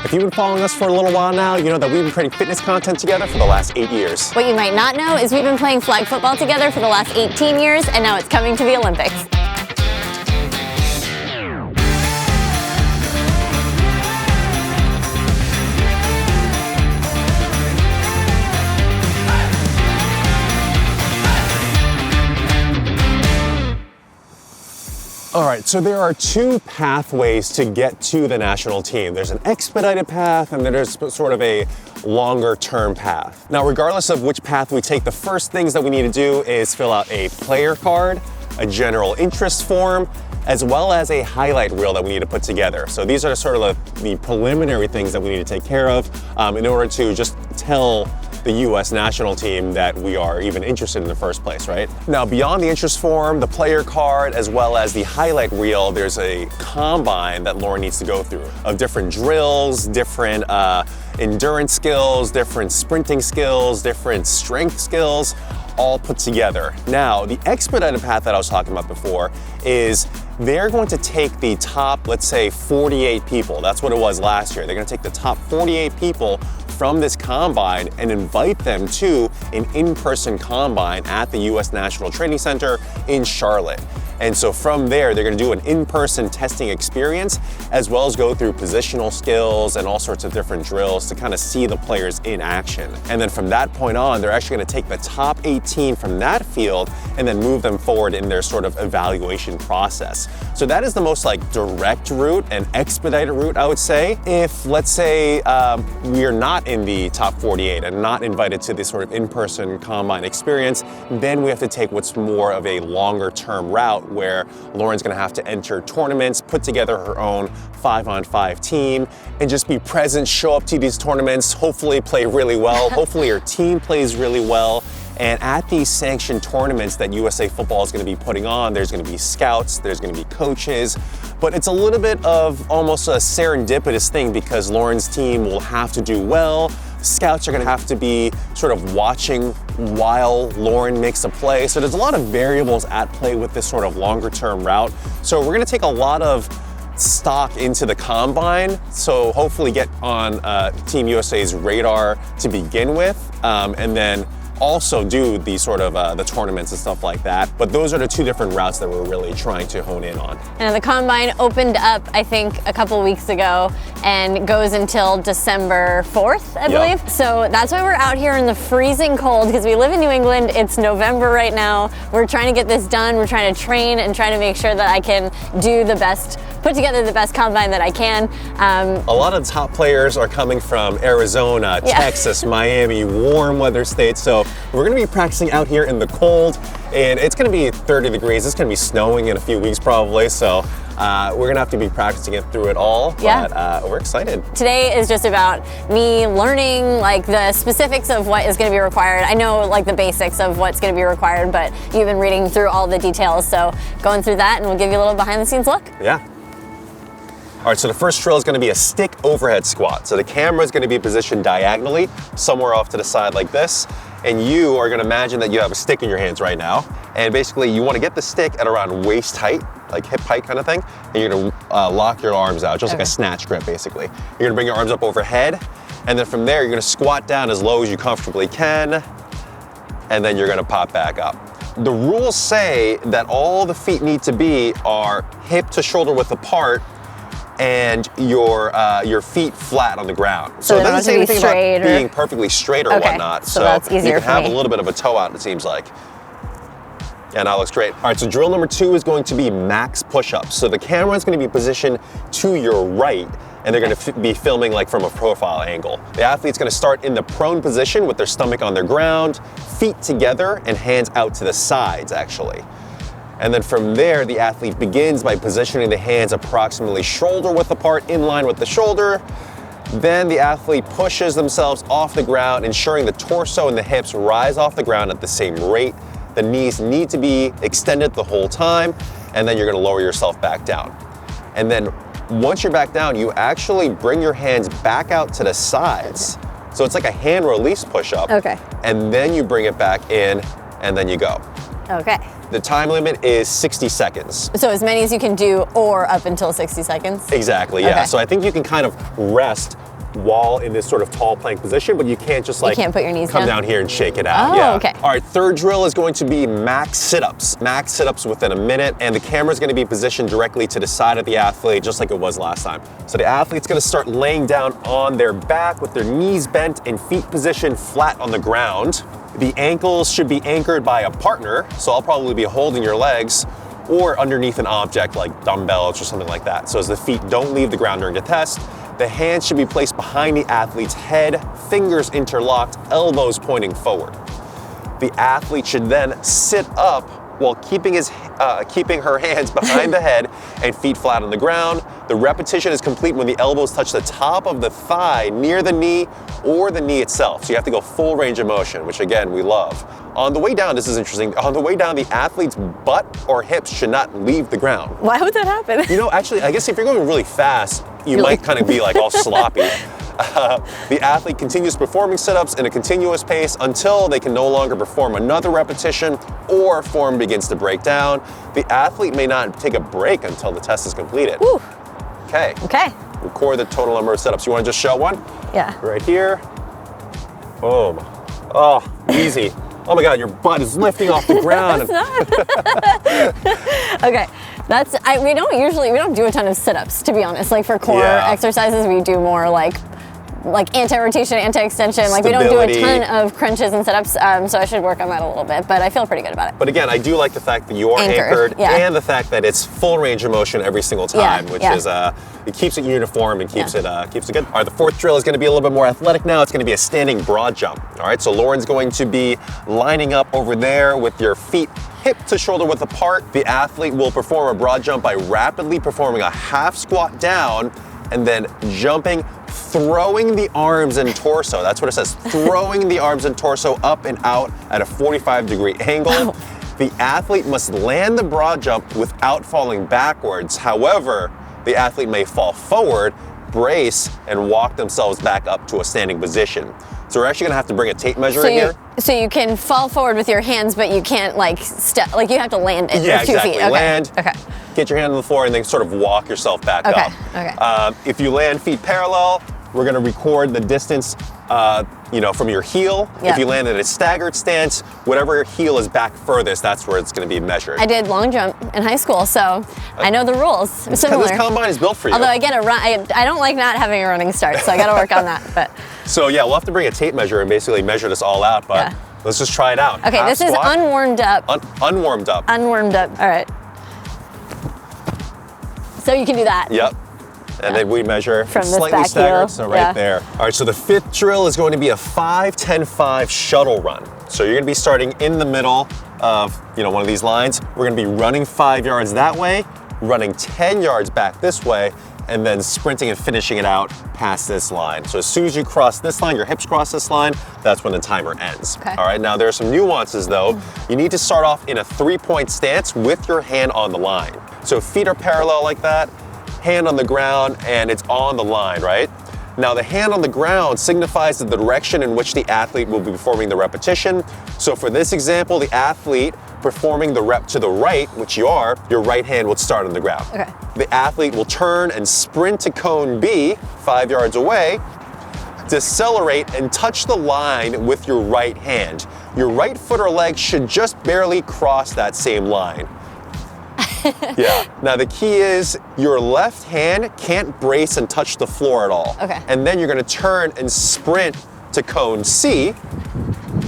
If you've been following us for a little while now, you know that we've been creating fitness content together for the last 8 years. What you might not know is we've been playing flag football together for the last 18 years, and now it's coming to the Olympics. All right, so there are two pathways to get to the national team. There's an expedited path and then there's sort of a longer term path. Now, regardless of which path we take, the first things that we need to do is fill out a player card, a general interest form, as well as a highlight reel that we need to put together. So these are sort of the preliminary things that we need to take care of in order to just tell the US national team that we are even interested in the first place, right? Now, beyond the interest form, the player card, as well as the highlight reel, there's a combine that Lauren needs to go through of different drills, different endurance skills, different sprinting skills, different strength skills, all put together. Now, the expedited path that I was talking about before is they're going to take the top, let's say 48 people. That's what it was last year. They're going to take the top 48 people from this combine and invite them to an in-person combine at the US National Training Center in Charlotte. And so from there, they're gonna do an in-person testing experience, as well as go through positional skills and all sorts of different drills to kind of see the players in action. And then from that point on, they're actually gonna take the top 18 from that field and then move them forward in their sort of evaluation process. So that is the most like direct route and expedited route, I would say. If, let's say, we are not in the top 48 and not invited to this sort of in-person combine experience, then we have to take what's more of a longer term route where Lauren's gonna have to enter tournaments, put together her own 5-on-5 team, and just be present, show up to these tournaments, hopefully play really well, hopefully her team plays really well. And at these sanctioned tournaments that USA Football is gonna be putting on, there's gonna be scouts, there's gonna be coaches, but it's a little bit of almost a serendipitous thing because Lauren's team will have to do well. Scouts are gonna have to be sort of watching while Lauren makes a play. So there's a lot of variables at play with this sort of longer term route. So we're gonna take a lot of stock into the combine. So hopefully get on Team USA's radar to begin with. And then also do the sort of the tournaments and stuff like that. But those are the two different routes that we're really trying to hone in on. And the combine opened up, I think, a couple weeks ago and goes until December 4th, I believe. So that's why we're out here in the freezing cold because we live in New England. It's November right now. We're trying to get this done. We're trying to train and trying to make sure that I can do the best, put together the best combine that I can. A lot of the top players are coming from Arizona, Texas, Miami, warm weather states. So we're gonna be practicing out here in the cold and it's gonna be 30 degrees. It's gonna be snowing in a few weeks probably. So we're gonna have to be practicing it through it all, but we're excited. Today is just about me learning like the specifics of what is gonna be required. I know like the basics of what's gonna be required, but you've been reading through all the details. So going through that and we'll give you a little behind the scenes look. Yeah. All right, so the first drill is gonna be a stick overhead squat. So the camera is gonna be positioned diagonally, somewhere off to the side like this. And you are gonna imagine that you have a stick in your hands right now. And basically you wanna get the stick at around waist height, like hip height kind of thing. And you're gonna lock your arms out, just like a snatch grip basically. You're gonna bring your arms up overhead. And then from there, you're gonna squat down as low as you comfortably can. And then you're gonna pop back up. The rules say that all the feet need to be are hip to shoulder width apart and your feet flat on the ground. So it doesn't say anything about being perfectly straight or whatnot. So that's easier you can have a little bit of a toe out, it seems like. Yeah, that looks great. All right, so drill number 2 is going to be max push-ups. So the camera is going to be positioned to your right, and they're going to be filming like from a profile angle. The athlete's going to start in the prone position with their stomach on the ground, feet together, and hands out to the sides, actually. And then from there, the athlete begins by positioning the hands approximately shoulder width apart in line with the shoulder. Then the athlete pushes themselves off the ground, ensuring the torso and the hips rise off the ground at the same rate. The knees need to be extended the whole time, and then you're gonna lower yourself back down. And then once you're back down, you actually bring your hands back out to the sides. So it's like a hand release push-up. Okay. And then you bring it back in, and then you go. Okay. The time limit is 60 seconds. So as many as you can do or up until 60 seconds? Exactly, yeah. Okay. So I think you can kind of rest while in this sort of tall plank position, but you can't just like can't put your knees come down here and shake it out. Oh, okay. All right, third drill is going to be max sit-ups. Max sit-ups within a minute, and the camera is going to be positioned directly to the side of the athlete, just like it was last time. So the athlete's going to start laying down on their back with their knees bent and feet positioned flat on the ground. The ankles should be anchored by a partner, so I'll probably be holding your legs, or underneath an object like dumbbells or something like that. So as the feet don't leave the ground during the test, the hands should be placed behind the athlete's head, fingers interlocked, elbows pointing forward. The athlete should then sit up while keeping her hands behind the head and feet flat on the ground. The repetition is complete when the elbows touch the top of the thigh near the knee or the knee itself. So you have to go full range of motion, which again, we love. On the way down, this is interesting. On the way down, the athlete's butt or hips should not leave the ground. Why would that happen? You know, actually, I guess if you're going really fast, you might kind of be like all sloppy. The athlete continues performing sit-ups in a continuous pace until they can no longer perform another repetition or form begins to break down. The athlete may not take a break until the test is completed. Woo. Okay. Okay. Record the total number of sit-ups. You want to just show one? Yeah. Right here. Boom. Oh, easy. Oh my God, your butt is lifting off the ground. It's not. Okay. We don't do a ton of sit-ups, to be honest. Like for core exercises, we do more like anti-rotation, anti-extension. Like we don't do a ton of crunches and sit-ups, so I should work on that a little bit, but I feel pretty good about it. But again, I do like the fact that you are anchored and the fact that it's full range of motion every single time, which is, it keeps it uniform and keeps it good. All right, the fourth drill is gonna be a little bit more athletic now. It's gonna be a standing broad jump. All right, so Lauren's going to be lining up over there with your feet hip to shoulder width apart. The athlete will perform a broad jump by rapidly performing a half squat down and then jumping, throwing the arms and torso. That's what it says, throwing the arms and torso up and out at a 45-degree angle. The athlete must land the broad jump without falling backwards. However, the athlete may fall forward, brace, and walk themselves back up to a standing position. So we're actually gonna have to bring a tape measure in here. So you can fall forward with your hands, but you can't like step, like you have to land it with 2 feet. Okay. Land, okay. Get your hand on the floor and then sort of walk yourself back up. Okay. If you land feet parallel, we're gonna record the distance from your heel. If you land in a staggered stance, whatever heel is back furthest, that's where it's gonna be measured. I did long jump in high school, so I know the rules. Similar. This combine is built for you. Although I get a run, I don't like not having a running start, so I gotta work on that. But So yeah, we'll have to bring a tape measure and basically measure this all out, but let's just try it out. Okay, this is unwarmed up. Unwarmed up. Unwarmed up, all right. So you can do that. Yep. And then we measure from this slightly back staggered, heel. so right there. All right, so the fifth drill is going to be a 5-10-5 shuttle run. So you're gonna be starting in the middle of one of these lines. We're gonna be running 5 yards that way, running 10 yards back this way, and then sprinting and finishing it out past this line. So as soon as you cross this line, your hips cross this line, that's when the timer ends. Okay. All right, now there are some nuances though. You need to start off in a 3-point stance with your hand on the line. So feet are parallel like that, hand on the ground, and it's on the line, right? Now the hand on the ground signifies the direction in which the athlete will be performing the repetition. So for this example, the athlete performing the rep to the right, which you are, your right hand will start on the ground. Okay. The athlete will turn and sprint to cone B, 5 yards away, decelerate and touch the line with your right hand. Your right foot or leg should just barely cross that same line. Yeah. Now the key is your left hand can't brace and touch the floor at all. Okay. And then you're gonna turn and sprint to cone C,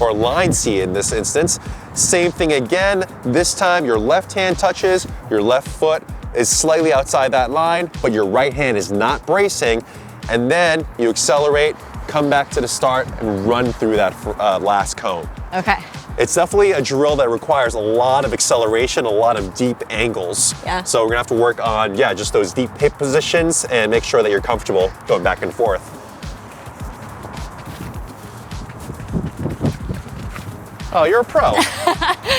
or line C in this instance. Same thing again. This time your left hand touches, your left foot is slightly outside that line, but your right hand is not bracing. And then you accelerate, come back to the start, and run through that last cone. Okay. It's definitely a drill that requires a lot of acceleration, a lot of deep angles. Yeah. So we're gonna have to work on, just those deep hip positions and make sure that you're comfortable going back and forth. Oh, you're a pro.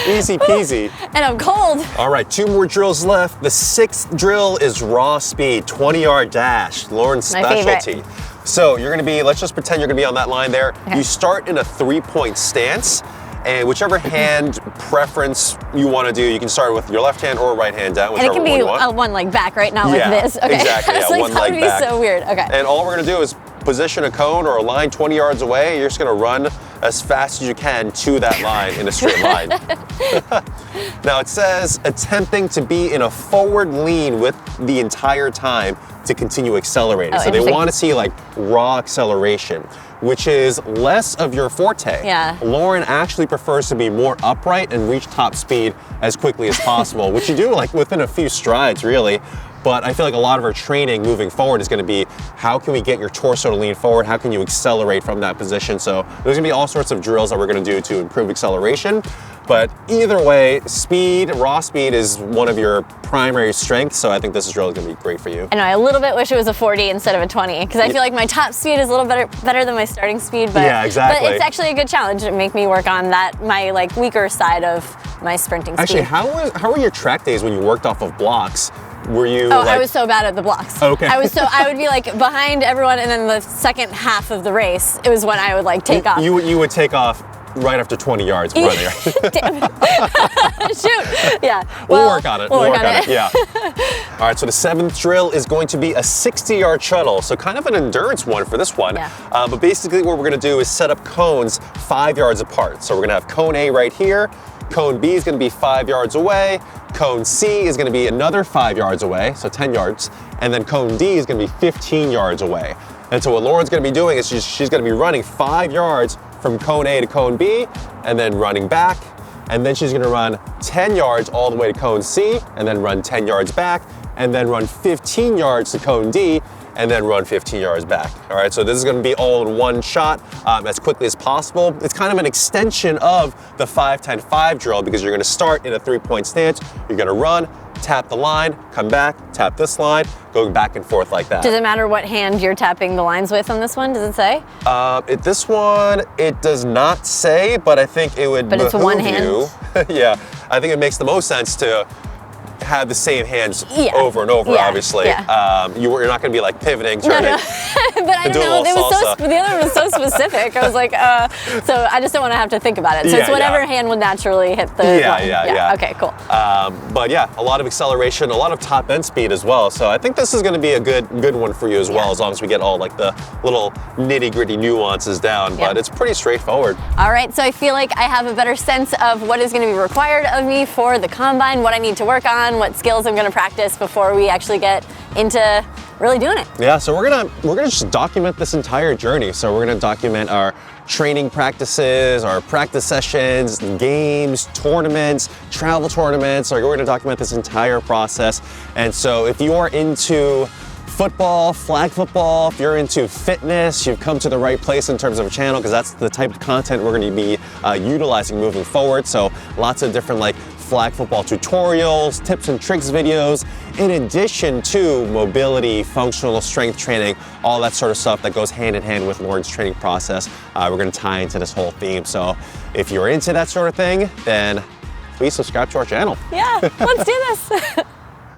Easy peasy. And I'm cold. All right, 2 more drills left. The 6th drill is raw speed, 20-yard dash, Lauren's My specialty. favorite. So you're gonna be, let's just pretend you're gonna be on that line there. Okay. You start in a 3-point stance, and whichever hand preference you wanna do, you can start with your left hand or right hand down, And it whichever can one you want. be one leg back, right? Not like this. Okay. Exactly, It's like, one that leg would back. be so weird. Okay. And all we're gonna do is position a cone or a line 20 yards away, you're just gonna run as fast as you can to that line in a straight line. Now it says attempting to be in a forward lean with the entire time to continue accelerating. Oh, so they want to see like raw acceleration, which is less of your forte. Yeah. Lauren actually prefers to be more upright and reach top speed as quickly as possible, which you do like within a few strides really. But I feel like a lot of our training moving forward is going to be how can we get your torso to lean forward? How can you accelerate from that position? So there's going to be all sorts of drills that we're going to do to improve acceleration. But either way, speed, raw speed is one of your primary strengths. So I think this drill is going to be great for you. I know, I a little bit wish it was a 40 instead of a 20 because I feel like my top speed is a little better than my starting speed. But, yeah, exactly. But it's actually a good challenge to make me work on that, my like weaker side of my sprinting speed. Actually, how were your track days when you worked off of blocks? Were you Oh, like... I was so bad at the blocks. Okay. I would be like behind everyone, and then the second half of the race, it was when I would like take off. You would take off right after 20 yards running. Damn it. Shoot. Yeah. We'll work on it. We'll work on it. Yeah. All right, so the 7th drill is going to be a 60-yard shuttle. So kind of an endurance one for this one. Yeah. But basically what we're gonna do is set up cones 5 yards apart. So we're gonna have cone A right here. Cone B is gonna be 5 yards away. Cone C is gonna be another 5 yards away, so 10 yards. And then cone D is gonna be 15 yards away. And so what Lauren's gonna be doing is she's gonna be running 5 yards from cone A to cone B, and then running back. And then she's gonna run 10 yards all the way to cone C, and then run 10 yards back, and then run 15 yards to cone D, and then run 15 yards back. All right, so this is gonna be all in one shot as quickly as possible. It's kind of an extension of the 5-10-5 drill because you're gonna start in a 3-point stance, you're gonna run, tap the line, come back, tap this line, going back and forth like that. Does it matter what hand you're tapping the lines with on this one? Does it say? This one, it does not say, but I think it would But it's one hand? you. Yeah, I think it makes the most sense to have the same hands Yeah. over and over, Yeah. obviously. Yeah. You're not gonna be like pivoting, No, turning. no. But I Do a don't know. little It was salsa. the other one was so specific. I was like, so I just don't want to have to think about it. So Yeah, it's whatever yeah. hand would naturally hit the Yeah, line. yeah. Okay, cool. But yeah, a lot of acceleration, a lot of top end speed as well. So I think this is gonna be a good one for you as well, as long as we get all like the little nitty gritty nuances down, but Yeah. it's pretty straightforward. All right, so I feel like I have a better sense of what is going to be required of me for the combine, what I need to work on, what skills I'm going to practice before we actually get into really doing it. Yeah, so we're gonna just document this entire journey. So we're gonna document our training practices, our practice sessions, games, tournaments, travel tournaments. Like we're gonna document this entire process. And so if you are into football, flag football, if you're into fitness, you've come to the right place in terms of a channel because that's the type of content we're going to be utilizing moving forward. So lots of different like flag football tutorials, tips and tricks videos, in addition to mobility, functional strength training, all that sort of stuff that goes hand in hand with Lauren's training process. We're going to tie into this whole theme. So if you're into that sort of thing, then please subscribe to our channel. Yeah, let's do this.